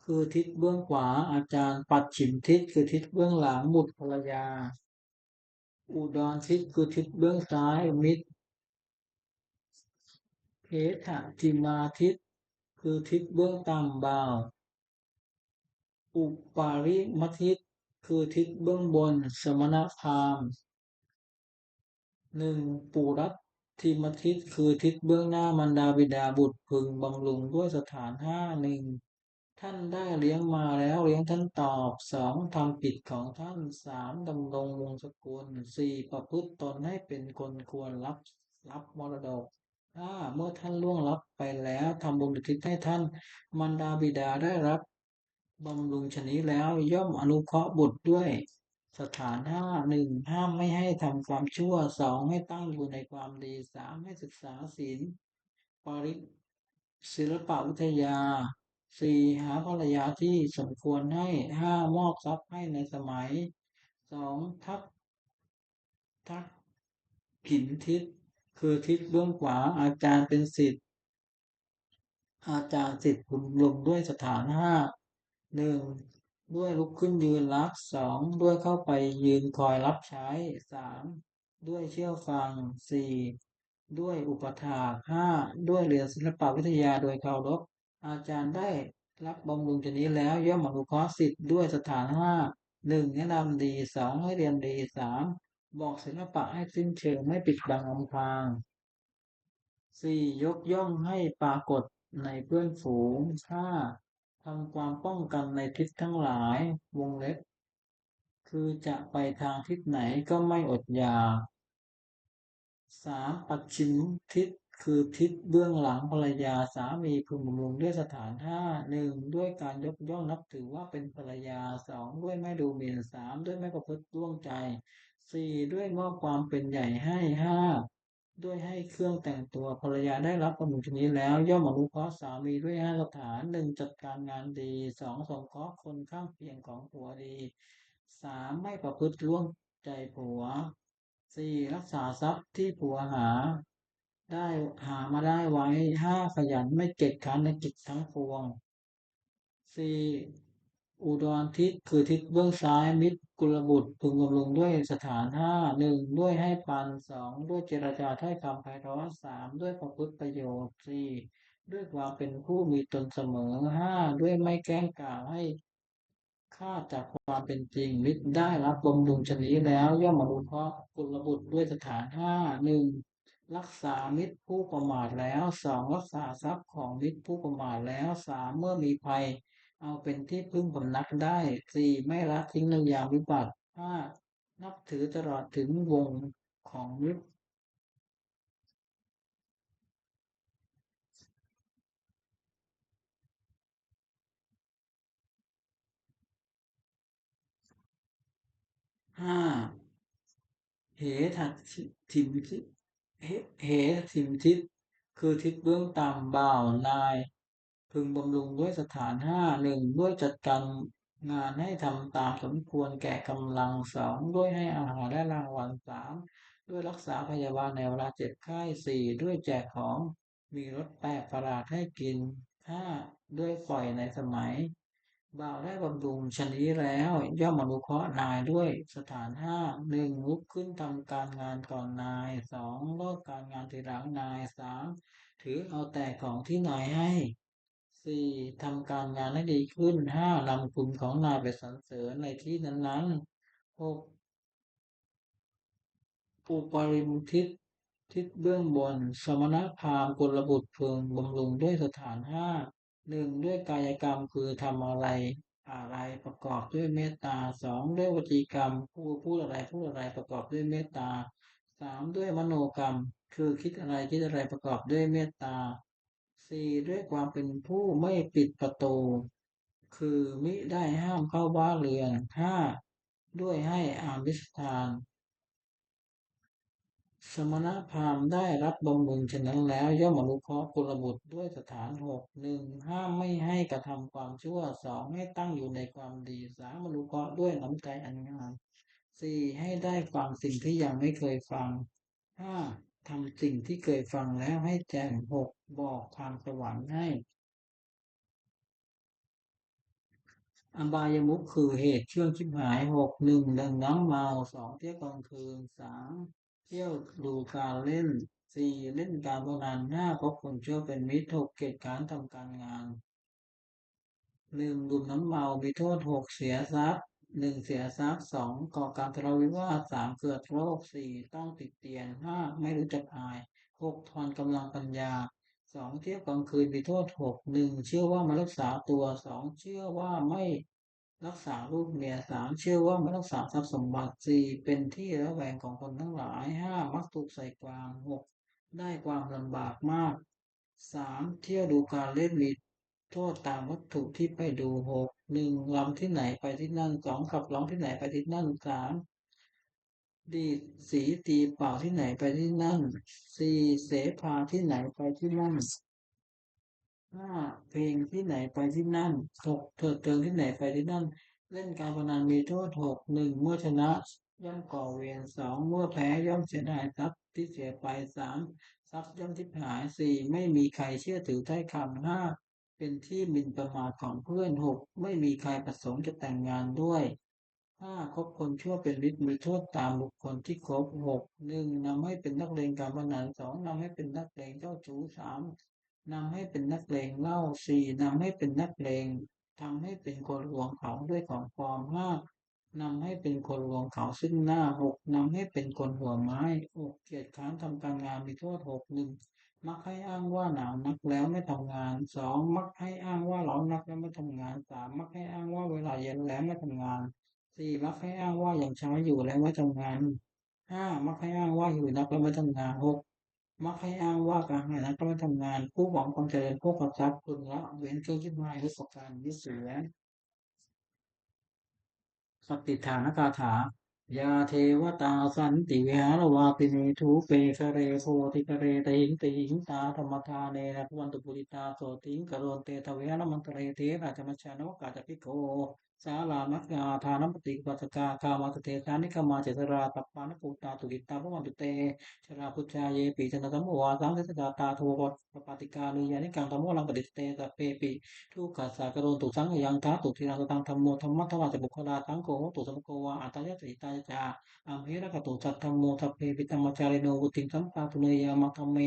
คือทิศเบื้องขวาอาจารย์ปัดฉิมทิศคือทิศเบื้องหลังบุตรภรรยาอุดรทิศคือทิศเบื้องซ้ายมิตรเพทะทิมาทิศคือทิศเบื้องต่ำบ่าวอุปาริมทิศคือทิศเบื้องบนสมณพราหมณ์หนึ่งปุรัตถิมทิศคือทิศเบื้องหน้ามารดาบิดาบุตรพึงบำรุงด้วยสถานห้าหนึ่งท่านได้เลี้ยงมาแล้วเลี้ยงท่านตอบสองทำกิจของท่านสามดำรงวงศกุลสี่ประพฤติตนให้เป็นคนควรรับมรดกห้าเมื่อท่านล่วงลับไปแล้วทำบุญอุทิศให้ท่านมารดาบิดาได้รับบำรุงชนี้แล้วย่อมอนุเคราะห์บุตรด้วยสถานห้าหนึ่งห้ามไม่ให้ทำความชั่วสองให้ตั้งอยู่ในความดีสามให้ศึกษาศีลปริศิลปวิทยาสี่หาภรรยาที่สมควรให้ห้ามอบทรัพย์ให้ในสมัยสองทักขิณทิศคือทิศเบื้องขวาอาจารย์เป็นศิษย์ อาจารย์สิทธิ์บุญรวมด้วยสถานห้าหนึ่งด้วยลุกขึ้นยืนรับสองด้วยเข้าไปยืนคอยรับใช้สามด้วยเชื่อฟังสี่ด้วยอุปถากห้าด้วยเรียนศิลปวิทยาโดยเคารพอาจารย์ได้รับบำรุงชนี้แล้วย่อมอนุเคราะห์สิทธิ์ด้วยสถานห้าหนึ่งแนะนำดีสองให้เรียนดีสามบอกศิลปะให้สิ้นเชิงไม่ปิดบังอำพรางสี่ยกย่องให้ปรากฏในเพื่อนฝูงห้าทำความป้องกันในทิศทั้งหลายวงเล็บคือจะไปทางทิศไหนก็ไม่อดอยากสามปัจฉิมทิศคือทิศเบื้องหลังภรรยาสามีพึงบำรุงด้วยสถานห้าหนึ่งด้วยการยกย่องนับถือว่าเป็นภรรยาสองด้วยไม่ดูหมิ่นสามด้วยไม่ประพฤติร่วงใจสี่ด้วยมอบความเป็นใหญ่ให้ห้าด้วยให้เครื่องแต่งตัวภรรยาได้รับบำรุงชนี้แล้วย่อมอนุเคราะห์สามีด้วยห้าสถานหนึ่งจัดการงานดีสองสงเคราะห์คนข้างเคียงของผัวดีสามไม่ประพฤติร่วงใจผัวสี่รักษาทรัพย์ที่ผัวได้หามาได้ไว้ห้าขยันไม่เกียจคร้านในกิจทั้งปวงสี่อุดรทิศคือทิศเบื้องซ้ายมิตรกุลบุตรพึงบำรุงด้วยสถานห้าหนึ่งด้วยให้ปันสองด้วยเจรจาถ้อยคำไพเราะสามด้วยประพฤติประโยชน์สี่ด้วยความเป็นผู้มีตนเสมอห้าด้วยไม่แกล้งกล่าวให้ค่าจากความเป็นจริงมิตรได้รับบำรุงชนี้แล้วย่อมอนุเคราะห์กุลบุตรด้วยสถานห้าหนึ่ง รักษามิตรผู้ประมาทแล้วสองรักษาทรัพย์ของมิตรผู้ประมาทแล้วสามเมื่อมีภัยเอาเป็นที่พึ่งพำนักได้สี่ไม่ละทิ้งในยามวิบัติห้านับถือตลอดถึงวงของมิตรห้าเหถัดถิมทิเหเหถิมทิศคือทิศเบื้องต่ำบ่าวนายพึงบำรุงด้วยสถานห้าหนึ่งด้วยจัดการงานให้ทำตามสมควรแก่กำลังสองด้วยให้อาหารและรางวัลสามด้วยรักษาพยาบาลในเวลาเจ็บไข้สี่ด้วยแจกของมีรสแปลกประหลาดให้กินห้าด้วยปล่อยในสมัย บ่าวได้บำรุงชนนี้แล้วย่อมอนุเคราะห์นายด้วยสถานห้าหนึ่งลุกขึ้นทำการงานก่อนนายสองเลิกการงานทีหลังนายสามถือเอาแต่ของที่นายให้สี่ทำการงานให้ดีขึ้นห้านำคุณของนายไปสรรเสริญในที่นั้นๆหก อุปริมทิศทิศเบื้องบนสมณพราหมณ์กุลบุตรพึงบำรุงด้วยสถานห้าหนึ่งด้วยกายกรรมคือทำอะไรประกอบด้วยเมตตาสองด้วยวจีกรรมพูดอะไรประกอบด้วยเมตตาสามด้วยมโนกรรมคือคิดอะไรประกอบด้วยเมตตาสี่ด้วยความเป็นผู้ไม่ปิดประตูคือมิได้ห้ามเข้าบ้านเรือนห้าด้วยให้อามิสทาน สมณพราหมณ์ได้รับบำรุงฉะนั้นแล้วย่อมอนุเคราะห์กุลบุตรด้วยสถานหกหนึ่งห้ามไม่ให้กระทำความชั่วสองให้ตั้งอยู่ในความดีสามอนุเคราะห์ด้วยน้ำใจอันงามสี่ให้ได้ฟังสิ่งที่ยังไม่เคยฟังห้าทำสิ่งที่เคยฟังแล้วให้แจ้งหกบอกทางสวรรค์ให้ อบายมุขคือเหตุเชื่องชิบหายหกหนึ่งดื่มน้ำเมาสองเที่ยวกลางคืนสามเที่ยวดูการเล่นสี่เล่นการพนันห้าพบคนชั่วเป็นมิตรหกเกียจคร้านทำการงานหนึ่งดื่มน้ำเมามีโทษหกเสียทรัพย์หนึ่งเสียทรัพย์สองก่อการทะเลาะวิวาทสามเกิดโรคสี่ต้องติดเตียนห้าไม่รู้จักอายหกทอนกำลังปัญญาสองเที่ยวกลางคืนมีโทษหกหนึ่งเชื่อว่ามารักษาตัวสองเชื่อว่าไม่ รักษาลูกเมียสามเชื่อว่าไม่รักษาทรัพย์สมบัติสี่เป็นที่ระแวงของคนทั้งหลายห้ามักถูกใส่ความหกได้ความลำบากมากสามเที่ยวดูการเล่นมีโทษตามวัตถุที่ไปดูหกหนึ่งลำที่ไหนไปที่นั่นสองขับร้องที่ไหนไปที่นั่นสามดีดสีตีเป่าที่ไหนไปที่นั่นสี่เสพาที่ไหนไปที่นั่น ห้าเพลงที่ไหนไปที่นั่นหกเถิดเทิงที่ไหนไปที่นั่นเล่นการพนันมีโทษหกหนึ่งเมื่อชนะย่อมก่อเวรสองเมื่อแพ้ย่อมเสียดายทรัพย์ที่เสียไปสามทรัพย์ย่อมทิพหายสี่ไม่มีใครเชื่อถือถ้อยคำห้าเป็นที่หมิ่นประมาทของเพื่อนหกไม่มีใครประสงค์จะแต่งงานด้วยห้าคบคนชั่วเป็นมิตรมีโทษตามบุคคลที่คบหกหนึ่งนำให้เป็นนักเลงการพนันสองนำให้เป็นนักเลงเจ้าชู้สาม นำให้เป็นนักเลงเล่าสี่นำให้เป็นนักเลงทำให้เป็นคนลวงเขาด้วยของปลอมห้านำให้เป็นคนลวงเขาซึ่งหน้าหกนำให้เป็นคนหัวไม้หกเกียรติค้านทำการงานมีโทษหกหนึ่งมักให้อ้างว่าหนาวนักแล้วไม่ทำงานสองมักให้อ้างว่าร้อนนักแล้วไม่ทำงานสามมักให้อ้างว่าเวลาเย็นแล้วไม่ทำงานสี่มักให้อ้างว่ายังเช้าอยู่แล้วไม่ทำงานห้ามักให้อ้างว่าหิวนักแล้วไม่ทำงานหก มักให้อ้างว่าการหานักทำงานผู้หวังความเจริญผู้ขับทรัพย์พึงละเว้นเครื่องคิดหมายหรือประการยึดเสือ สติฐานคาถายาเทวตาสันติวิหารวาปิเนทุเปคะเรโพธิคะเรติหิงตาธรรมทานเนนะวันตุปุริตาโสติงกโรนเตทเวนะมันตเรเทราชมัชฌานวกาจพิโกสารามัคคาทานปฏิปัสสกากามาตเตสานิกามาเจตราตัปปานปุตตาตุกิตาพวันตุเตชราพุทธาเยปิจันตตัมโมวาสังเทศกาตาโทปปฏิกานุยานิกังตัมโมลังปฏิสเตสเปปิ ทุกขัสสะกะโรนตุสังขยังทาตุทีรังสตังธัมโมธัมมัทวาจะบุคลาสังโฆโหตุสัมโกวาอัตตยะสิตายะจาอัมเหระกะตุสัทธัมโมทัพเพปิตัมมจาริโนวุติสัมปาตุเนยามัคคัมเม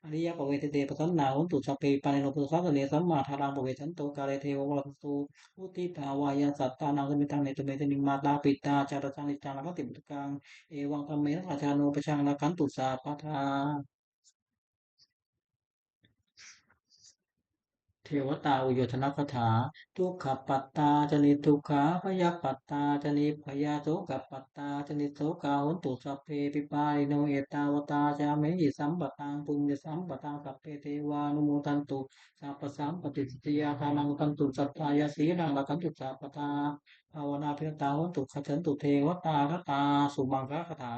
อริยปเวทเตปะสันนาหุนตุสัพเพปานิโนปุตสัสสะเนสัมมาทารังปเวสันโตกาเลเทววัตตุอุติภาวายาสัตตานังสมิตังเนตุเมตนิมาตาปิตาจารสังนิจจังละกัตติปุตกังเอวังคัมเมนะราชาโนปชังละกันตุสาปะทา เทวตาอุโยธนคถาทุกขปัตตาจนิทุกขาพยาปัตตาจนิพยาโสกปัตตาจนิโสกาหุนตุสัพเพปิปาลิโนเอตาวตาจามิหิสัมปตังปุญญสัมปตังสัพเพเทวานุโมทันตุสัพพสัมปติสิทธิยาทานังกันตุสัตตายาสีรังละกันตุสัพพทาภาวนาพิรตาหุนตุขจันตุเทวตาคตาสุมังคคถา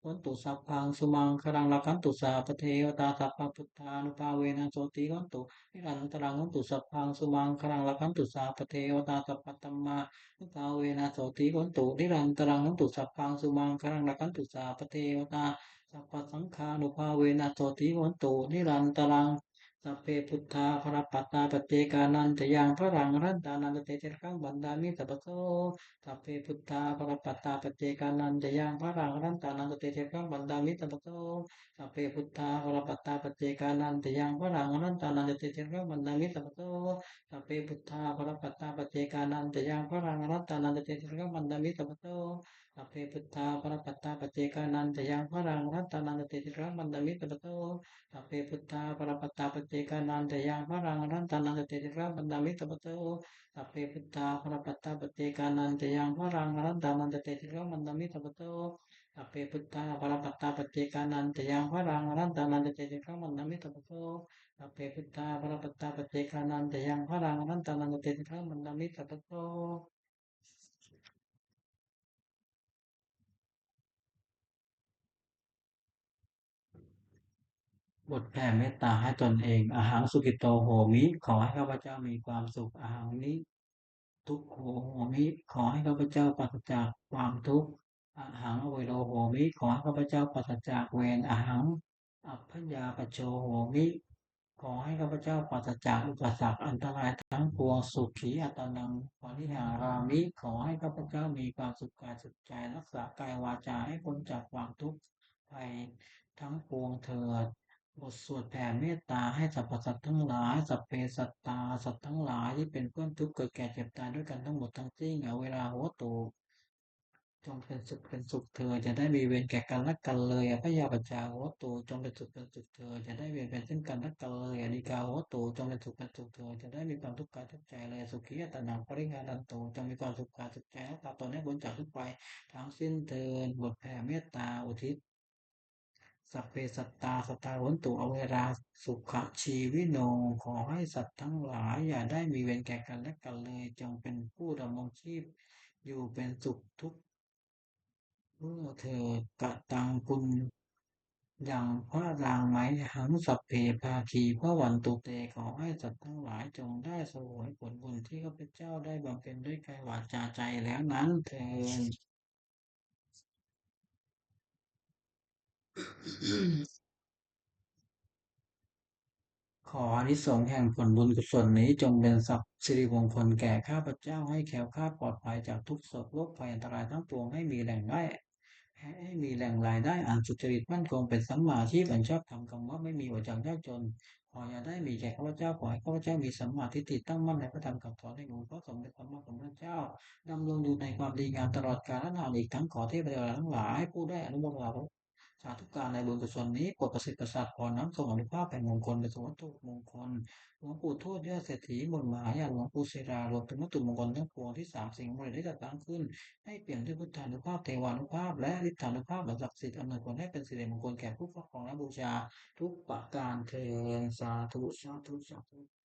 วันตุสัพพังสุมังคลังละคันตุสาปเทวตาสัพพพุทธานุภาเวนะโสติวันตุนิรันตรังวันตุสัพพังสุมังคลังละคันตุสาปเทวตาสัพพตัมมานุภาเวนะโสติวันตุนิรันตรังวันตุสัพพังสุมังคลังละคันตุสาปเทวตาสัพพสังฆานุภาเวนะโสติวันตุนิรันตรังสัพเพพุทธาภรปัตตาปเจกานันจะยังพระรังรัตตานันเตเจรังบันดามิสัพพโส สัพเพพุทธาภรปัตตาปเจกานันจะยังพระรังรันตานันตเตเทกังบันดามิตปะโตสัพเพพุทธาภรปัตตาปเจกานันจะยังพระรังรันตานันตเตเทกังบันดามิตปะโตสัพเพพุทธาภรปัตตาปเจกานันจะยังพระรังรันตานันตเตเทกังบันดามิตปะโตสัพเพพุทธาภรปัตตาปเจกานันจะยังพระรังรันตานันตเตเทกังบันดามิตปะโตสัพเพพุทธาภรปัตตาปเจกานันจะยังพระรังรันตานันตเตเทกังบันดามิตปะโต สัพเพพุทธาภรปัตตาปเจกานันจะยังพระรังอรันตานันตเตติระมันดามิสัพพโตสัพเพพุทธาภรปัตตาปเจกานันจะยังพระรังอรันตานันตเตติระมันดามิสัพพโตสัพเพพุทธาภรปัตตาปเจกานันจะยังพระรังอรันตานันตเตติระมันดามิสัพพโต บทแผ่เมตตาให้ตนเองอะหังสุขิโตโหมิขอให้ข้าพเจ้ามีความสุขอะหังนิทุกโหมิขอให้ข้าพเจ้าปราศจากความทุกข์อะหังอเวโรโหมิขอให้ข้าพเจ้าปราศจากเวรอะหังอัพพยาปโชโหมิขอให้ข้าพเจ้าปราศจากอุปสรรคอันตรายทั้งปวงสุขีอัตนังปริหารามิขอให้ข้าพเจ้ามีความสุขกายสุขใจรักษากายวาจาให้พ้นจากความทุกข์ภัยทั้งปวงเถิด บทสวดแผ่เมตตาให้สรรพสัตว์ทั้งหลายสัพเพสัตตาสัตว์ทั้งหลายที่เป็นเพื่อนทุกข์เกิดแก่เจ็บตายด้วยกันทั้งหมดทั้งสิ้นเอาเวลาหัวโตจงเป็นสุขเป็นสุขเธอจะได้มีเวรแก่กันและกันเลยอภยาปัจจาหัวโตจงเป็นสุขเป็นสุขเธอจะได้เวรเป็นซึ่งกันและกันเลยอนิกาหัวโตจงเป็นสุขเป็นสุขเธอจะได้มีความทุกข์กายทุกข์ใจเลยสุขียตนังปริหารันโตจงมีความสุขกายสุขใจรักษาตนให้พ้นจากทุกข์ไปทั้งสิ้นเทินบทแผ่เมตตาอุทิศ สัพเพสัตตาสัตตาโหนตุอเวราสุขชีวิโนขอให้สัตว์ทั้งหลายอย่าได้มีเวรแก่กันและกันเลยจงเป็นผู้ดำรงชีพอยู่เป็นสุขทุกเมื่อเธอกะตังคุณอย่างพระรางไหมหังสัพเพภาคีพระวันตุเตขอให้สัตว์ทั้งหลายจงได้เสวยผลบุญที่ข้าพเจ้าได้บำเพ็ญด้วยกายวาจาใจแล้วนั้นเถิด ขออานิสงส์แห่งผลบุญกุศลนี้จงเป็นสัพสิริมงคลแก่ข้าพเจ้าให้แคล้วคลาดปลอดภัยจากทุกโศกโรคภัยอันตรายทั้งปวงให้มีแหล่งรายได้อันสุจริตมั่นคงเป็นสัมมาอาชีพอันชอบธรรมคำว่าไม่มีอดจากยากจนขออย่าได้มีแก่ข้าพเจ้าขอให้ข้าพเจ้ามีสัมมาทิฏฐิตั้งมั่นในพระธรรมคำสอนแห่งองค์พระสมเด็จพระสัมมาสัมพุทธเจ้าดำรงอยู่ในความดีงามตลอดกาลนานอีกทั้งขอเทพเทวดาทั้งหลายผู้ได้อนุโมทนา สาธุการในบุญกุศลนี้โปรดประสิทธิ์ประสาทพรน้ำส่งอนุภาพแห่งมงคลเป็นสวัตถุมงคลหลวงปู่ทวดยอดเศรษฐีมนต์มหายานหลวงปู่ศิรารวมถึงวัตถุมงคลทั้งปวงที่สามสิ่งมงคลได้จัดตั้งขึ้นให้เปลี่ยนด้วยพุทธานุภาพเทวานุภาพและฤทธานุภาพอันศักดิ์สิทธิ์อำนวยผลให้เป็นสิริมงคลแก่ผู้ครอบครองและบูชาทุกประการเทอญสาธุสาธุสาธุ